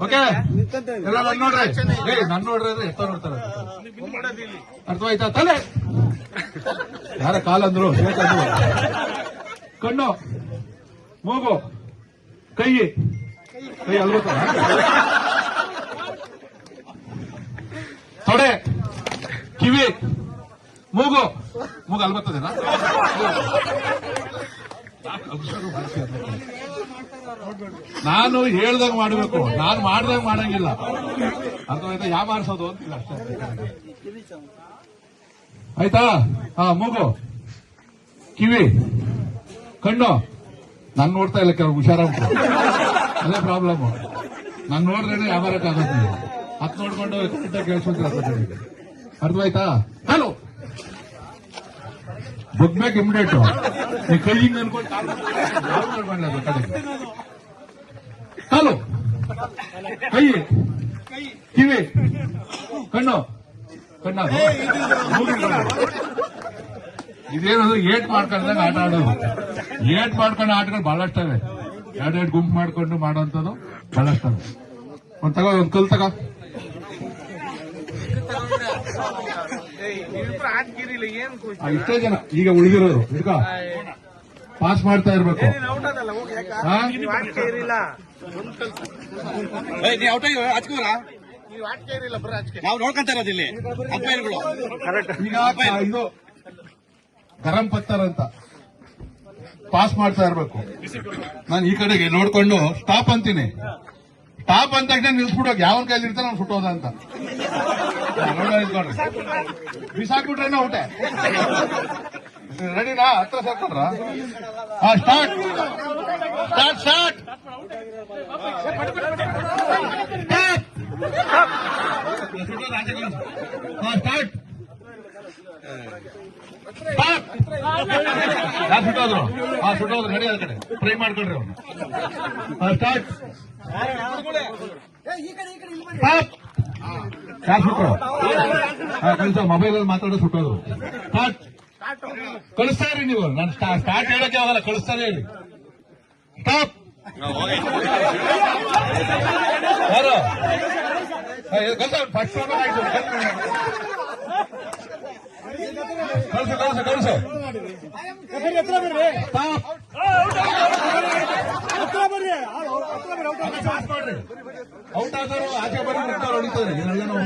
Okay ಎಲ್ಲ ನನ್ ನೋಡ್ರಿ ನನ್ ನೋಡ್ರಿ ಅಂದ್ರೆ ಎತ್ತ ನೋಡ್ತಾರೆ ಅರ್ಥವಾಯ್ತಾ ತಲೆ ಯಾರ ಕಾಲಂದ್ರು ಕಣ್ಣು ಮೂಗು ಕೈ ಅಲ್ಗೊತ್ತ ತೊಡೆ ಕಿವಿ ಮೂಗು ಅಲ್ಬತ್ತದೇನಾ ನಾನು ಹೇಳ್ದಾಗ ಮಾಡಬೇಕು, ನಾನು ಮಾಡ್ದಾಗ ಮಾಡಂಗಿಲ್ಲ. ಅರ್ಥವಾಯ್ತಾ? ಯಾವ ಆರಿಸೋದು ಅಂತಿಲ್ಲ ಅಷ್ಟೇ. ಆಯ್ತಾ? ಮೂಗು, ಕಿವಿ, ಕಣ್ಣು. ನಾನು ನೋಡ್ತಾ ಇಲ್ಲ, ಕೆಲವು ಹುಷಾರ ಉಂಟು, ಅದೇ ಪ್ರಾಬ್ಲಮ್. ನಾನು ನೋಡಿದ್ರೆ ವ್ಯಾಪಾರಕ್ಕಾಗತ್ತಿಲ್ಲ. ಹತ್ ನೋಡ್ಕೊಂಡು ಕರೆಕ್ಟಾಗಿ ಕೇಳಿಸ್ಕೊಂತೀರ. ಅರ್ಥವಾಯ್ತಾ? Hello ಬಗ್ಬೇಕು immediate. ನೀ ಕೈ ಹಿಂಗ್ ಅನ್ಕೊಂಡು ಹಲೋ ಕೈ, ಕಿವಿ, ಕಣ್ಣು. ಇದೇನದು ಏಟ್ ಮಾಡ್ಕೊಂಡಾಗ ಆಟ ಆಡೋದು. ಏಟ್ ಮಾಡ್ಕೊಂಡು ಆಟಗಳು ಬಹಳಷ್ಟವೆ. ಎರಡೆರಡು ಗುಂಪು ಮಾಡ್ಕೊಂಡು ಮಾಡೋಂಥದ್ದು ಬಹಳಷ್ಟವೆ. ಒಂದ್ ತಗೋ, ಒಂದ್ ಕಲ್ ತಗೋ. ಇಷ್ಟೇ ಜನ ಈಗ ಉಳಿದಿರೋದು. ಹಿಡ್ಕ ಪಾಸ್ ಮಾಡ್ತಾ ಇರ್ಬೇಕು. ನಾವು ನೋಡ್ಕೊಂತ ಇರೋದು ಇಲ್ಲಿ ಅಂಪೈರ್ಗಳು. ಈಗ ಇದು ಗರಂ ಪತ್ತರ್ ಅಂತ ಪಾಸ್ ಮಾಡ್ತಾ ಇರ್ಬೇಕು. ನಾನು ಈ ಕಡೆಗೆ ನೋಡ್ಕೊಂಡು ಸ್ಟಾಪ್ ಅಂತೀನಿ. ಸ್ಟಾಪ್ ಅಂದ ತಕ್ಷಣ ನಿಲ್ಸ್ಬಿಡೋಕೆ ಯಾವನ್ ಕೈಲಿ ಇರ್ತಾನೆ ಅವ್ನು ಸುಟ್ಟೋದ ಅಂತ ಬಿಸಾಕ್ಬಿಟ್ರೇನೋ ಊಟ. ರೆಡಿನಾ? ಹತ್ರ ಸೇರ್ಕೊಂಡ್ರ? Start start start start. ಯಾರು ಸುಟ್ಟೋದ್ರು? ಸುಟ್ಟೋದ್ರು. ರೆಡಿ ಅದ ಕಡೆ ಫ್ರೈ ಮಾಡ್ಕೊಳ್ರಿ ಅವ್ನು. ಸ್ಟಾರ್ಟ್. ಯಾರು ಸುಟ್ರು? ಕಳಿಸೋ ಮೊಬೈಲಲ್ಲಿ ಮಾತಾಡೋ ಸುಟ್ಟೋದ್ರು. ಸ್ಟಾರ್ಟ್. ಕಳಿಸ್ತಾ ಇರಿ ನೀವು. ನಾನು ಸ್ಟಾರ್ಟ್ ಹೇಳಕ್ಕೆ ಹೋಗಲ್ಲ, ಕಳಿಸ್ತಾನೆ ಹೇಳಿ. ಸ್ಟಾಪ್. ಯಾರು ಕಳಿಸು ಔಟ್ ಆದರೂ ಆಚೆ ಬರೀ ಹೊಡಿತಾರೆ. ಇದೆಲ್ಲ ನಾವು